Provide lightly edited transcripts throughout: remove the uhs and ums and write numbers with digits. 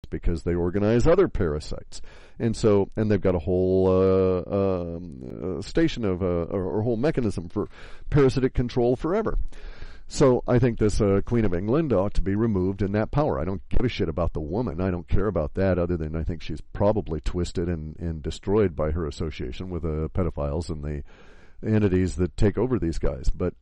because they organize other parasites. And they've got a whole station of or whole mechanism for parasitic control forever. So I think this Queen of England ought to be removed in that power. I don't give a shit about the woman. I don't care about that, other than I think she's probably twisted and destroyed by her association with the pedophiles and the entities that take over these guys. But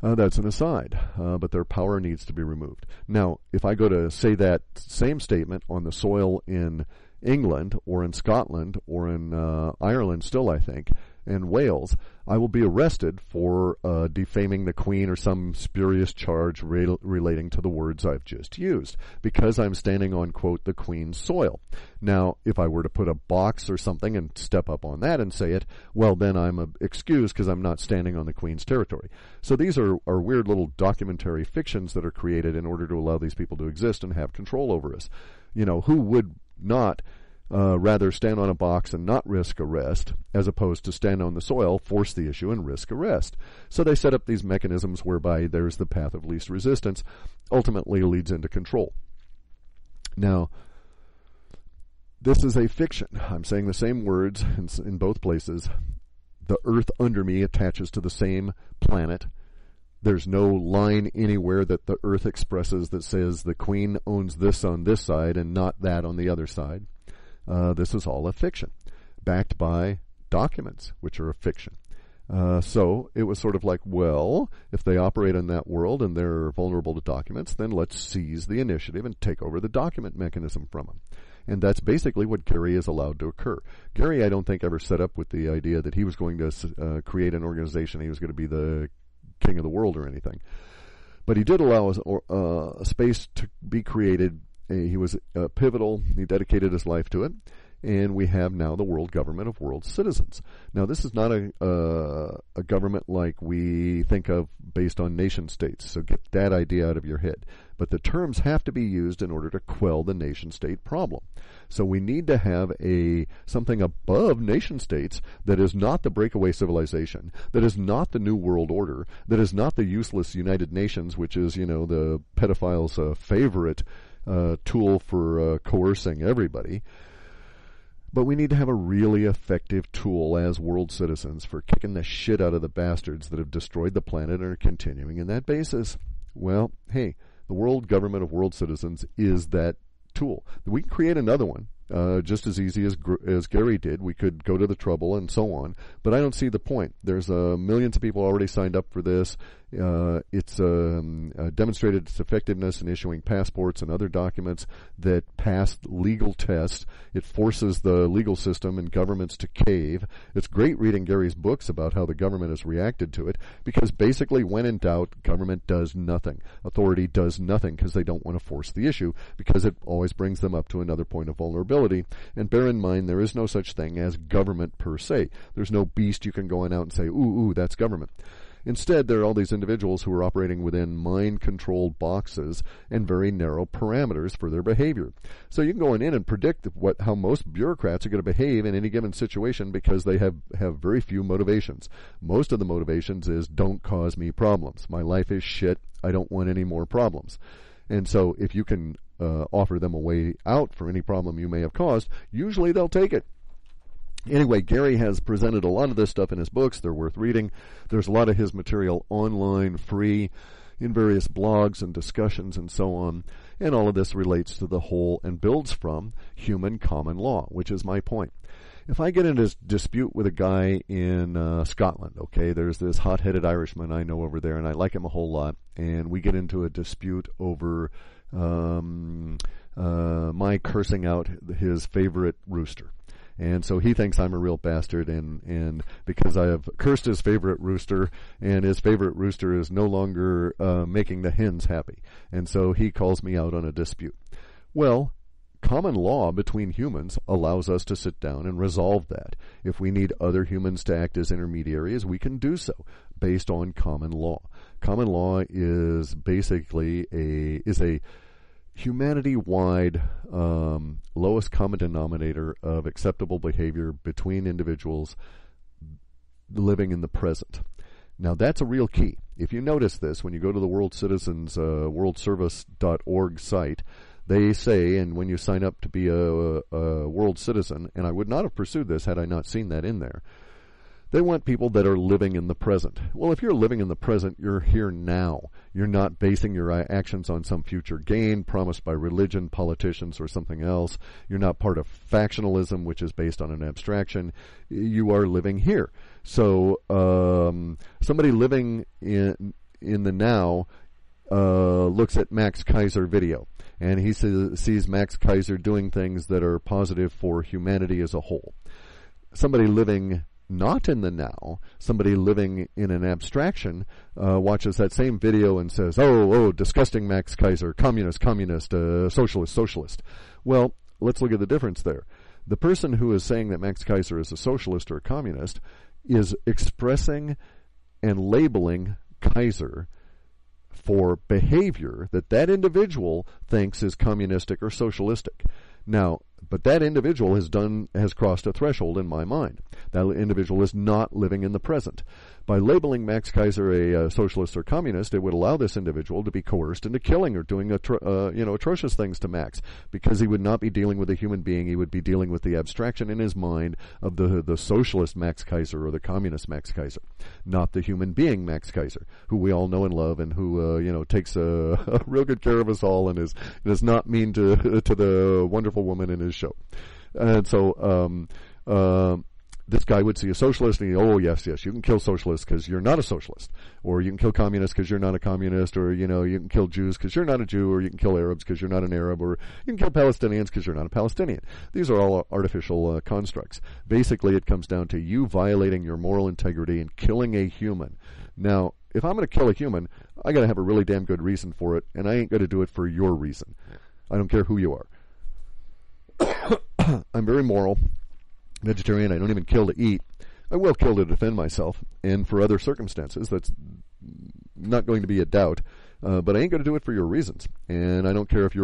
that's an aside. But their power needs to be removed. Now, if I go to say that same statement on the soil in England or in Scotland or in Ireland still, I think, and Wales, I will be arrested for defaming the Queen or some spurious charge relating to the words I've just used, because I'm standing on, quote, the Queen's soil. Now, if I were to put a box or something and step up on that and say it, well, then I'm excused because I'm not standing on the Queen's territory. So these are weird little documentary fictions that are created in order to allow these people to exist and have control over us. You know, who would not rather stand on a box and not risk arrest, as opposed to stand on the soil, force the issue, and risk arrest? So they set up these mechanisms whereby there's the path of least resistance, ultimately leads into control. Now, this is a fiction. I'm saying the same words in both places. The earth under me attaches to the same planet. There's no line anywhere that the earth expresses that says the Queen owns this on this side and not that on the other side. This is all a fiction, backed by documents, which are a fiction. So it was sort of like, well, if they operate in that world and they're vulnerable to documents, then let's seize the initiative and take over the document mechanism from them. And that's basically what Gary is allowed to occur. Gary, I don't think, ever set up with the idea that he was going to create an organization. He was going to be the king of the world or anything. But he did allow a space to be created. He was pivotal. He dedicated his life to it. And we have now the world government of world citizens. Now, this is not a government like we think of based on nation states, so get that idea out of your head. But the terms have to be used in order to quell the nation state problem. So we need to have something above nation states that is not the breakaway civilization, that is not the New World Order, that is not the useless United Nations, which is, the pedophiles' favorite tool for coercing everybody. But we need to have a really effective tool as world citizens for kicking the shit out of the bastards that have destroyed the planet and are continuing in that basis. Well, hey, the world government of world citizens is that tool. We can create another one, just as easy as Gary did. We could go to the trouble and so on, but I don't see the point. There's millions of people already signed up for this. It's demonstrated its effectiveness in issuing passports and other documents that pass legal tests. It forces the legal system and governments to cave. It's great reading Gary's books about how the government has reacted to it, because basically when in doubt, government does nothing. Authority does nothing because they don't want to force the issue, because it always brings them up to another point of vulnerability. And bear in mind, there is no such thing as government per se. There's no beast you can go on out and say, ooh, that's government. Instead, there are all these individuals who are operating within mind-controlled boxes and very narrow parameters for their behavior. So you can go in and predict how most bureaucrats are going to behave in any given situation, because they have very few motivations. Most of the motivations is, don't cause me problems. My life is shit. I don't want any more problems. And so if you can offer them a way out for any problem you may have caused, usually they'll take it. Anyway, Gary has presented a lot of this stuff in his books. They're worth reading. There's a lot of his material online, free, in various blogs and discussions and so on. And all of this relates to the whole and builds from human common law, which is my point. If I get into a dispute with a guy in Scotland, okay, there's this hot-headed Irishman I know over there, and I like him a whole lot, and we get into a dispute over my cursing out his favorite rooster. And so he thinks I'm a real bastard, and because I have cursed his favorite rooster, and his favorite rooster is no longer making the hens happy. And so he calls me out on a dispute. Well, common law between humans allows us to sit down and resolve that. If we need other humans to act as intermediaries, we can do so based on common law. Common law is basically a humanity-wide lowest common denominator of acceptable behavior between individuals living in the present. Now, that's a real key. If you notice this, when you go to the World Citizens, worldservice.org site, They say, and when you sign up to be a world citizen, and I would not have pursued this had I not seen that in there, they want people that are living in the present. Well, if you're living in the present, you're here now. You're not basing your actions on some future gain promised by religion, politicians, or something else. You're not part of factionalism, which is based on an abstraction. You are living here. So somebody living in the now looks at Max Kaiser video, and he sees Max Kaiser doing things that are positive for humanity as a whole. Somebody living not in the now, somebody living in an abstraction, watches that same video and says, oh, disgusting Max Kaiser, communist, socialist. Well, let's look at the difference there. The person who is saying that Max Kaiser is a socialist or a communist is expressing and labeling Kaiser for behavior that individual thinks is communistic or socialistic. Now, but that individual has crossed a threshold in my mind. That individual is not living in the present. By labeling Max Kaiser a socialist or communist, it would allow this individual to be coerced into killing or doing atrocious things to Max, because he would not be dealing with a human being. He would be dealing with the abstraction in his mind of the socialist Max Kaiser or the communist Max Kaiser, not the human being Max Kaiser, who we all know and love, and who takes a real good care of us all, and is not mean to the wonderful woman in his show. And so this guy would see a socialist and yes, you can kill socialists because you're not a socialist, or you can kill communists because you're not a communist, or you can kill Jews because you're not a Jew, or you can kill Arabs because you're not an Arab, or you can kill Palestinians because you're not a Palestinian. These are all artificial constructs. Basically, it comes down to you violating your moral integrity and killing a human. Now, if I'm going to kill a human, I got to have a really damn good reason for it, and I ain't going to do it for your reason. I don't care who you are. I'm very moral, vegetarian. I don't even kill to eat. I will kill to defend myself, and for other circumstances. That's not going to be a doubt. But I ain't going to do it for your reasons. And I don't care if you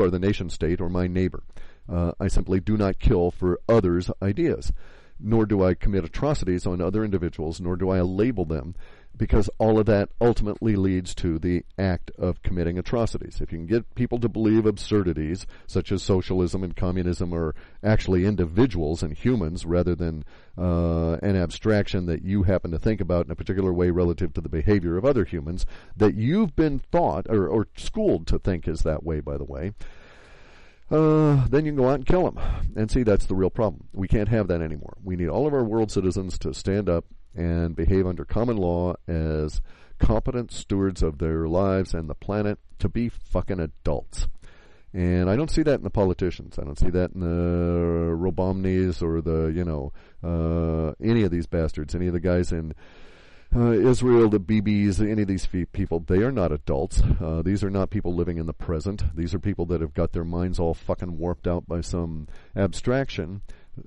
are the nation state or my neighbor. I simply do not kill for others' ideas. Nor do I commit atrocities on other individuals, nor do I label them, because all of that ultimately leads to the act of committing atrocities. If you can get people to believe absurdities, such as socialism and communism are actually individuals and humans rather than an abstraction that you happen to think about in a particular way relative to the behavior of other humans, that you've been taught or schooled to think is that way, by the way, then you can go out and kill them. And see, that's the real problem. We can't have that anymore. We need all of our world citizens to stand up and behave under common law as competent stewards of their lives and the planet, to be fucking adults. And I don't see that in the politicians. I don't see that in the Robomnis or any of these bastards, any of the guys in Israel, the BBs, any of these people. They are not adults. These are not people living in the present. These are people that have got their minds all fucking warped out by some abstraction,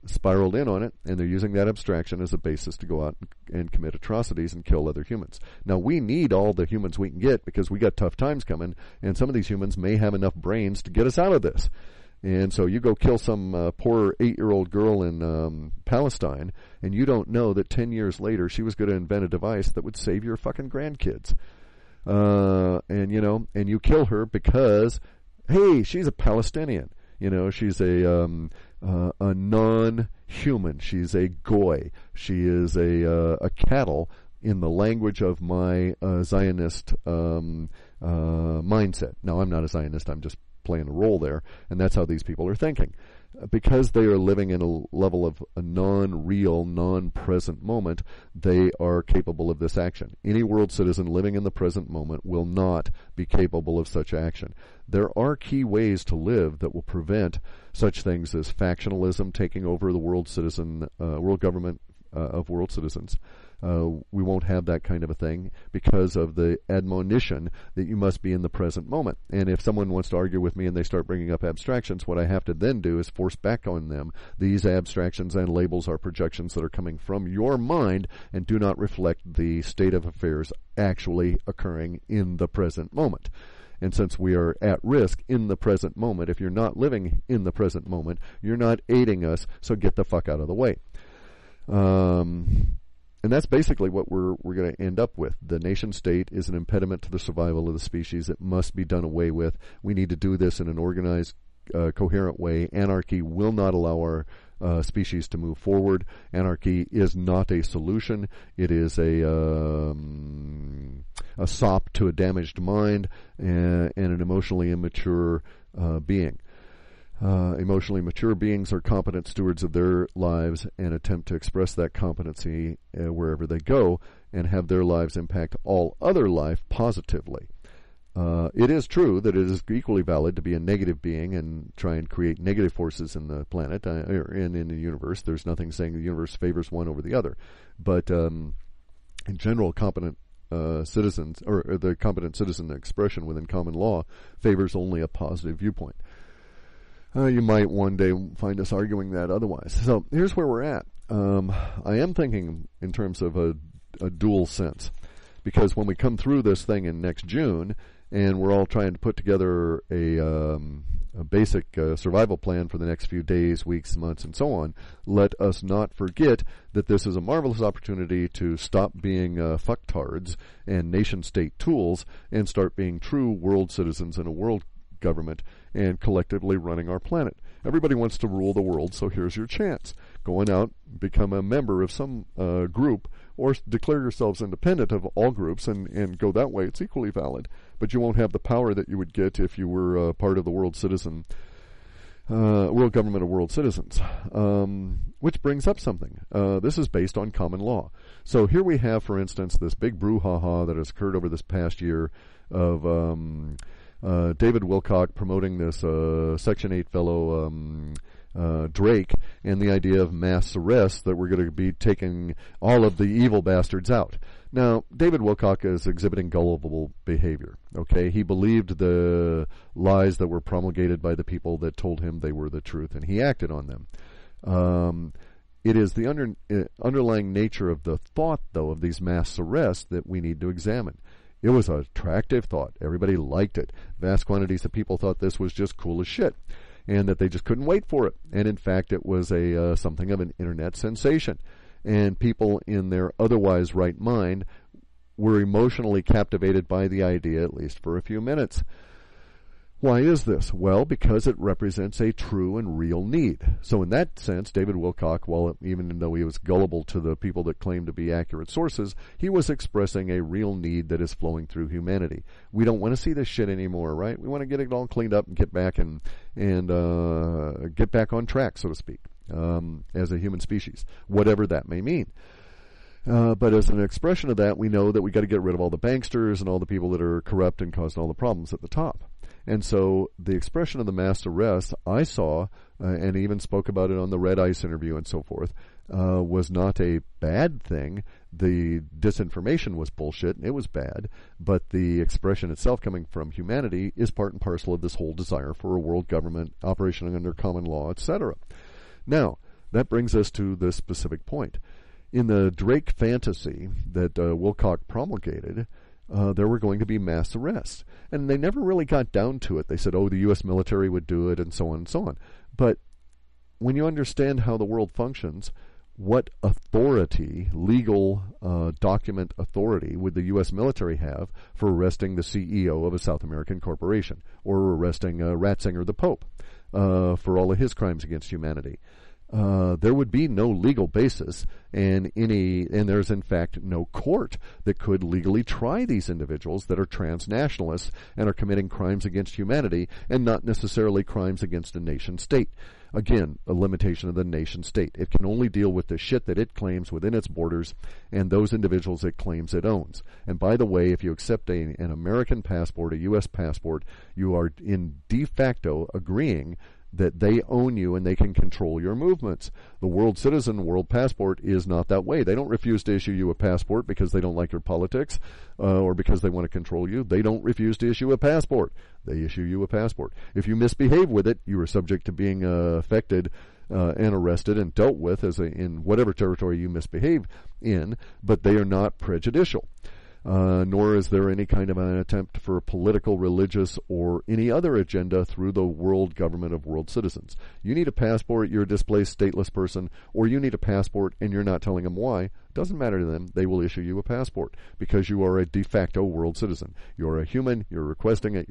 spiraled in on it, and they're using that abstraction as a basis to go out and commit atrocities and kill other humans. Now, we need all the humans we can get because we got tough times coming, and some of these humans may have enough brains to get us out of this. And so you go kill some poor 8-year-old girl in Palestine, and you don't know that 10 years later she was going to invent a device that would save your fucking grandkids. And you kill her because, hey, she's a Palestinian. She's a non-human. She's a goy. She is a cattle in the language of my Zionist mindset. Now, I'm not a Zionist. I'm just playing a role there, and that's how these people are thinking. Because they are living in a level of a non-real, non-present moment, they are capable of this action. Any world citizen living in the present moment will not be capable of such action. There are key ways to live that will prevent such things as factionalism taking over the world government of world citizens. We won't have that kind of a thing because of the admonition that you must be in the present moment. And if someone wants to argue with me and they start bringing up abstractions, what I have to then do is force back on them. These abstractions and labels are projections that are coming from your mind and do not reflect the state of affairs actually occurring in the present moment. And since we are at risk in the present moment, if you're not living in the present moment, you're not aiding us, so get the fuck out of the way. And that's basically what we're going to end up with. The nation state is an impediment to the survival of the species. It must be done away with. We need to do this in an organized, coherent way. Anarchy will not allow our species to move forward. Anarchy is not a solution. It is a sop to a damaged mind and an emotionally immature being. Emotionally mature beings are competent stewards of their lives and attempt to express that competency wherever they go and have their lives impact all other life positively. It is true that it is equally valid to be a negative being and try and create negative forces in the planet or in the universe. There's nothing saying the universe favors one over the other. But in general, competent citizens, or the competent citizen expression within common law, favors only a positive viewpoint. You might one day find us arguing that otherwise. So here's where we're at. I am thinking in terms of a dual sense, because when we come through this thing in next June, and we're all trying to put together a basic survival plan for the next few days, weeks, months, and so on, let us not forget that this is a marvelous opportunity to stop being fucktards and nation-state tools and start being true world citizens in a world government and collectively running our planet. Everybody wants to rule the world, so here's your chance. Go on out, become a member of some group, or declare yourselves independent of all groups and go that way. It's equally valid, but you won't have the power that you would get if you were part of the world government of world citizens. Which brings up something. This is based on common law. So here we have, for instance, this big brouhaha that has occurred over this past year of David Wilcock promoting this Section 8 fellow Drake and the idea of mass arrests, that we're going to be taking all of the evil bastards out. Now, David Wilcock is exhibiting gullible behavior. Okay, he believed the lies that were promulgated by the people that told him they were the truth, and he acted on them. It is the underlying nature of the thought, though, of these mass arrests that we need to examine. It was an attractive thought. Everybody liked it. Vast quantities of people thought this was just cool as shit, and that they just couldn't wait for it. And in fact, it was something of an internet sensation. And people in their otherwise right mind were emotionally captivated by the idea, at least for a few minutes. Why is this? Well, because it represents a true and real need. So in that sense, David Wilcock, even though he was gullible to the people that claimed to be accurate sources, he was expressing a real need that is flowing through humanity. We don't want to see this shit anymore, right? We want to get it all cleaned up and get back and get back on track, so to speak, as a human species, whatever that may mean. But as an expression of that, we know that we got to get rid of all the banksters and all the people that are corrupt and causing all the problems at the top. And so the expression of the mass arrest I saw, and even spoke about it on the Red Ice interview and so forth, was not a bad thing. The disinformation was bullshit, and it was bad, but the expression itself coming from humanity is part and parcel of this whole desire for a world government operating under common law, etc. Now, that brings us to this specific point. In the Drake fantasy that Wilcock promulgated, there were going to be mass arrests. And they never really got down to it. They said, the U.S. military would do it, and so on and so on. But when you understand how the world functions, what authority, legal document authority, would the U.S. military have for arresting the CEO of a South American corporation, or arresting Ratzinger the Pope for all of his crimes against humanity? There would be no legal basis, and there's in fact no court that could legally try these individuals that are transnationalists and are committing crimes against humanity and not necessarily crimes against a nation state. Again, a limitation of the nation state. It can only deal with the shit that it claims within its borders and those individuals it claims it owns. And by the way, if you accept an American passport, a U.S. passport, you are in de facto agreeing that they own you and they can control your movements. The world citizen, world passport is not that way. They don't refuse to issue you a passport because they don't like your politics or because they want to control you. They don't refuse to issue a passport. They issue you a passport. If you misbehave with it, you are subject to being affected and arrested and dealt with in whatever territory you misbehave in, but they are not prejudicial. nor is there any kind of an attempt for a political, religious, or any other agenda through the world government of world citizens. You need a passport, you're a displaced stateless person, or you need a passport and you're not telling them why. Doesn't matter to them. They will issue you a passport because you are a de facto world citizen. You're a human, you're requesting it,